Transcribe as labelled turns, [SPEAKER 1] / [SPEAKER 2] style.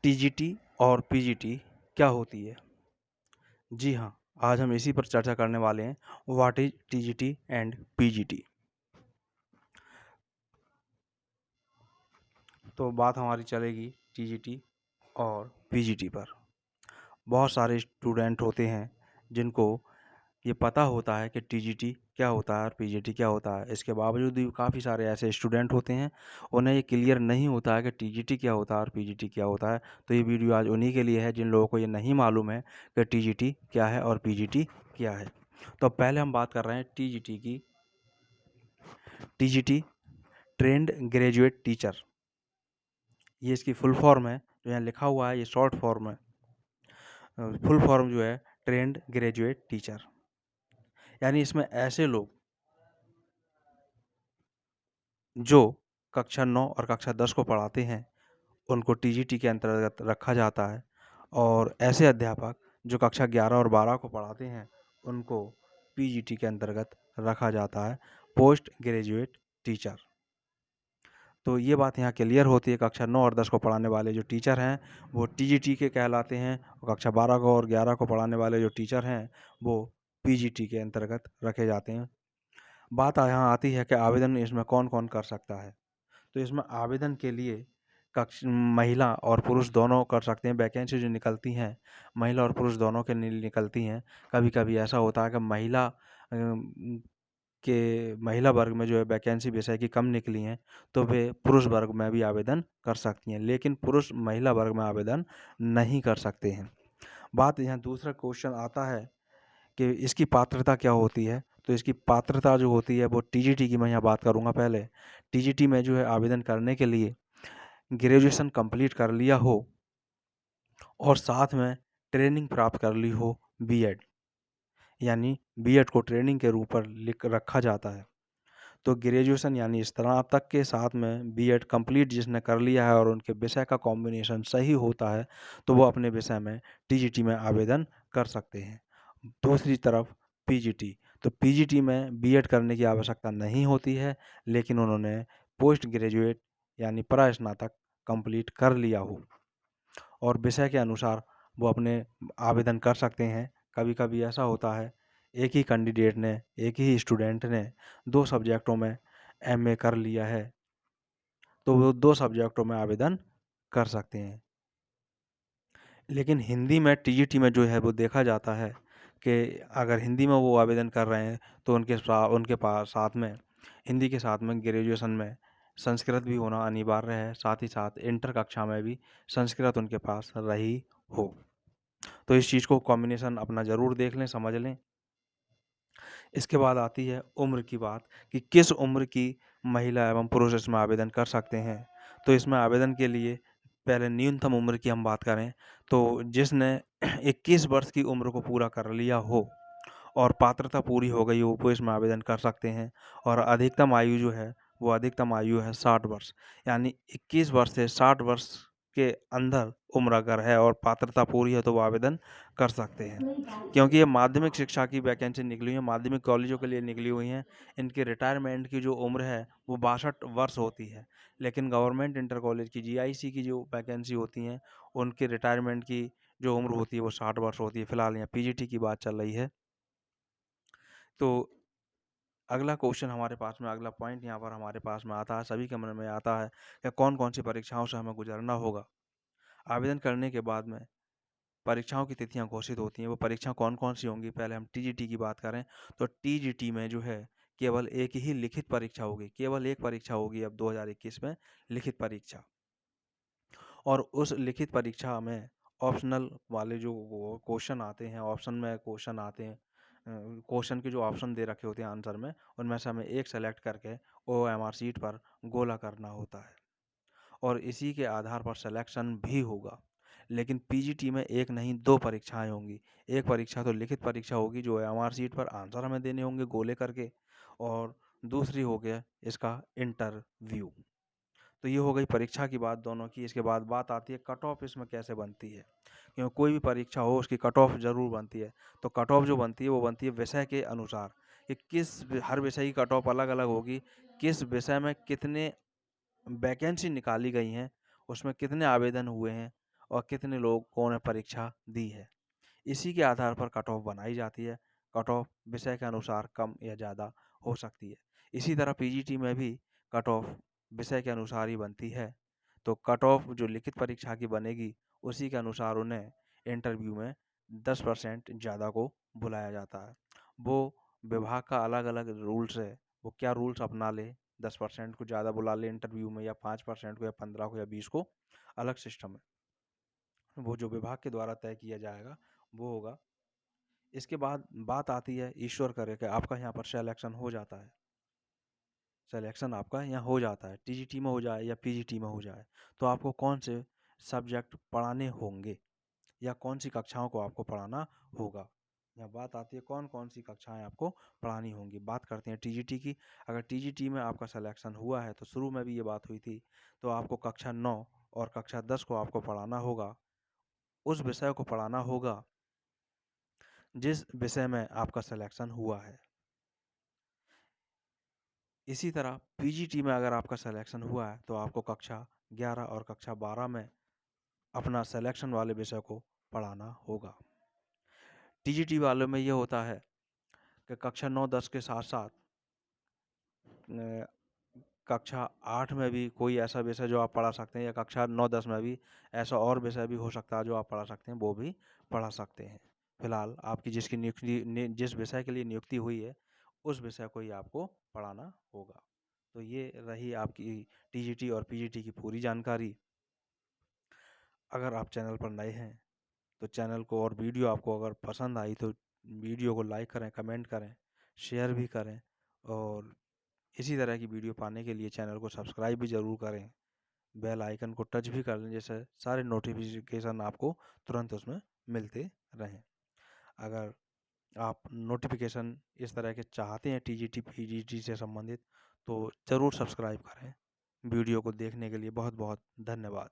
[SPEAKER 1] TGT और PGT क्या होती है? जी हाँ, आज हम इसी पर चर्चा करने वाले हैं। What is TGT and PGT? तो बात हमारी चलेगी टीजीटी और पीजीटी पर। बहुत सारे स्टूडेंट होते हैं जिनको ये पता होता है कि टीजीटी क्या होता है और पीजीटी क्या होता है। इसके बावजूद भी काफ़ी सारे ऐसे स्टूडेंट होते हैं, उन्हें ये क्लियर नहीं होता है कि टीजीटी क्या होता है और पीजीटी क्या होता है। तो ये वीडियो आज उन्हीं के लिए है जिन लोगों को ये नहीं मालूम है कि टीजीटी क्या है और पीजीटी क्या है। तो पहले हम बात कर रहे हैं टीजीटी की। टीजीटी ट्रेंड ग्रेजुएट टीचर, ये इसकी फुल फॉर्म है। जो यहाँ लिखा हुआ है ये शॉर्ट फॉर्म है। फुल फॉर्म जो है ट्रेंड ग्रेजुएट टीचर, यानी इसमें ऐसे लोग जो कक्षा 9 और कक्षा 10 को पढ़ाते हैं उनको टीजीटी के अंतर्गत रखा जाता है, और ऐसे अध्यापक जो कक्षा 11 और 12 को पढ़ाते हैं उनको पीजीटी के अंतर्गत रखा जाता है, पोस्ट ग्रेजुएट टीचर। तो ये बात यहाँ क्लियर होती है, कक्षा 9 और 10 को पढ़ाने वाले जो टीचर हैं वो टीजीटी के कहलाते हैं, और कक्षा 12 को और 11 को पढ़ाने वाले जो टीचर हैं वो पीजीटी के अंतर्गत रखे जाते हैं। बात यहाँ आती है कि आवेदन इसमें कौन-कौन कर सकता है। तो इसमें आवेदन के लिए महिला और पुरुष दोनों कर सकते हैं। वैकेंसी जो निकलती हैं महिला और पुरुष दोनों के लिए निकलती हैं। कभी-कभी ऐसा होता है कि महिला वर्ग में जो है वैकेंसी विषय की कम निकली हैं, तो वे पुरुष वर्ग में भी आवेदन कर सकती हैं, लेकिन पुरुष महिला वर्ग में आवेदन नहीं कर सकते हैं। बात यहाँ दूसरा क्वेश्चन आता है कि इसकी पात्रता क्या होती है। तो इसकी पात्रता जो होती है वो टीजीटी की मैं यहाँ बात करूँगा पहले। टीजीटी में जो है आवेदन करने के लिए ग्रेजुएशन कंप्लीट कर लिया हो और साथ में ट्रेनिंग प्राप्त कर ली हो बीएड, यानी बीएड को ट्रेनिंग के रूप पर लिख रखा जाता है। तो ग्रेजुएशन यानी स्नातक के साथ में बीएड कंप्लीट जिसने कर लिया है और उनके विषय का कॉम्बिनेशन सही होता है तो वो अपने विषय में टीजीटी में आवेदन कर सकते हैं। दूसरी तरफ पीजीटी, तो पीजीटी में बीएड करने की आवश्यकता नहीं होती है, लेकिन उन्होंने पोस्ट ग्रेजुएट यानी परास्नातक कंप्लीट कर लिया हो और विषय के अनुसार वो अपने आवेदन कर सकते हैं। कभी-कभी ऐसा होता है एक ही कैंडिडेट ने, एक ही स्टूडेंट ने 2 सब्जेक्टों में एमए कर लिया है, तो वो 2 सब्जेक्टों में आवेदन कर सकते हैं। लेकिन हिंदी में टीजीटी में जो है वो देखा जाता है कि अगर हिंदी में वो आवेदन कर रहे हैं तो उनके पास साथ में हिंदी के साथ में ग्रेजुएशन में संस्कृत भी होना अनिवार्य है, साथ ही साथ इंटर कक्षा में भी संस्कृत उनके पास रही हो। तो इस चीज़ को कॉम्बिनेशन अपना ज़रूर देख लें, समझ लें। इसके बाद आती है उम्र की बात कि किस उम्र की महिला एवं पुरुष इसमें आवेदन कर सकते हैं। तो इसमें आवेदन के लिए पहले न्यूनतम उम्र की हम बात करें तो जिसने 21 वर्ष की उम्र को पूरा कर लिया हो और पात्रता पूरी हो गई हो वो इसमें आवेदन कर सकते हैं। और अधिकतम आयु जो है वो अधिकतम आयु है 60 वर्ष, यानी 21 वर्ष से 60 वर्ष के अंदर उम्र अगर है और पात्रता पूरी है तो वो आवेदन कर सकते हैं। क्योंकि ये माध्यमिक शिक्षा की वैकेंसी निकली हुई है, माध्यमिक कॉलेजों के लिए निकली हुई हैं। इनकी रिटायरमेंट की जो उम्र है वो 62 वर्ष होती है, लेकिन गवर्नमेंट इंटर कॉलेज की जीआईसी की जो वैकेंसी होती हैं उनकी रिटायरमेंट की जो उम्र होती है वो 60 वर्ष होती है। फिलहाल यहाँ पीजीटी की बात चल रही है। तो अगला क्वेश्चन हमारे पास में, अगला पॉइंट यहाँ पर हमारे पास में आता है, सभी के मन में आता है कि कौन-कौन सी परीक्षाओं से हमें गुजरना होगा। आवेदन करने के बाद में परीक्षाओं की तिथियाँ घोषित होती हैं, वो परीक्षा कौन-कौन सी होंगी। पहले हम टीजीटी की बात करें तो टीजीटी में जो है केवल एक ही लिखित परीक्षा होगी, केवल एक परीक्षा होगी अब 2021 में, लिखित परीक्षा। और उस लिखित परीक्षा में ऑप्शनल वाले जो क्वेश्चन आते हैं, ऑप्शन में क्वेश्चन आते हैं, क्वेश्चन के जो ऑप्शन दे रखे होते हैं आंसर में, उनमें से हमें एक सेलेक्ट करके ओएमआर शीट पर गोला करना होता है और इसी के आधार पर सिलेक्शन भी होगा। लेकिन पीजीटी में एक नहीं 2 परीक्षाएं होंगी। एक परीक्षा तो लिखित परीक्षा होगी जो ओएमआर शीट पर आंसर हमें देने होंगे गोले करके, और दूसरी हो गया इसका इंटरव्यू। तो ये हो गई परीक्षा की बात दोनों की। इसके बाद बात आती है कट ऑफ इसमें कैसे बनती है, क्योंकि कोई भी परीक्षा हो उसकी कट ऑफ ज़रूर बनती है। तो कट ऑफ जो बनती है वो बनती है विषय के अनुसार कि हर विषय की कट ऑफ अलग-अलग होगी। किस विषय में कितने वैकेंसी निकाली गई हैं, उसमें कितने आवेदन हुए हैं और कितने लोगों ने परीक्षा दी है। इसी के आधार पर कट ऑफ बनाई जाती है। कट ऑफ विषय के अनुसार कम या ज़्यादा हो सकती है। इसी तरह पीजीटी में भी कट ऑफ विषय के अनुसार ही बनती है। तो कट ऑफ जो लिखित परीक्षा की बनेगी, उसी के अनुसार उन्हें इंटरव्यू में 10% ज़्यादा को बुलाया जाता है। वो विभाग का अलग-अलग रूल्स है, वो क्या रूल्स अपना ले, 10% को ज़्यादा बुला ले इंटरव्यू में, या 5% को, या 15 को, या 20 को, अलग सिस्टम है। वो जो विभाग के द्वारा तय किया जाएगा वो होगा। इसके बाद बात आती है, ईश्वर करे कि आपका यहाँ पर सिलेक्शन हो जाता है। सिलेक्शन आपका यहाँ हो जाता है, टीजीटी में हो जाए या पीजीटी में हो जाए, तो आपको कौन से सब्जेक्ट पढ़ाने होंगे या कौन सी कक्षाओं को आपको पढ़ाना होगा। यहाँ बात आती है कौन कौन सी कक्षाएं आपको पढ़ानी होंगी। बात करते हैं टीजीटी की। अगर टीजीटी में आपका सिलेक्शन हुआ है, तो शुरू में भी ये बात हुई थी, तो आपको कक्षा 9 और कक्षा 10 को आपको पढ़ाना होगा। उस विषय को पढ़ाना होगा जिस विषय में आपका सिलेक्शन हुआ है। इसी तरह पीजीटी में अगर आपका सिलेक्शन हुआ है, तो आपको कक्षा 11 और कक्षा 12 में अपना सिलेक्शन वाले विषय को पढ़ाना होगा। टीजीटी वालों में ये होता है कि कक्षा 9-10 के साथ-साथ कक्षा 8 में भी कोई ऐसा विषय जो आप पढ़ा सकते हैं, या कक्षा 9-10 में भी ऐसा और विषय भी हो सकता है जो आप पढ़ा सकते हैं, वो भी पढ़ा सकते हैं। फिलहाल आपकी जिसकी जिस विषय के लिए नियुक्ति हुई है, उस विषय को ही आपको पढ़ाना होगा। तो ये रही आपकी टीजीटी और पीजीटी की पूरी जानकारी। अगर आप चैनल पर नए हैं, तो चैनल को और वीडियो आपको अगर पसंद आई, तो वीडियो को लाइक करें, कमेंट करें, शेयर भी करें, और इसी तरह की वीडियो पाने के लिए चैनल को सब्सक्राइब भी ज़रूर करें। बेल आइकन को टच भी कर लें, जिससे सारे नोटिफिकेशन आपको तुरंत उसमें मिलते रहें। अगर आप नोटिफिकेशन इस तरह के चाहते हैं टीजीटी पीजीटी से संबंधित, तो ज़रूर सब्सक्राइब करें। वीडियो को देखने के लिए बहुत बहुत धन्यवाद।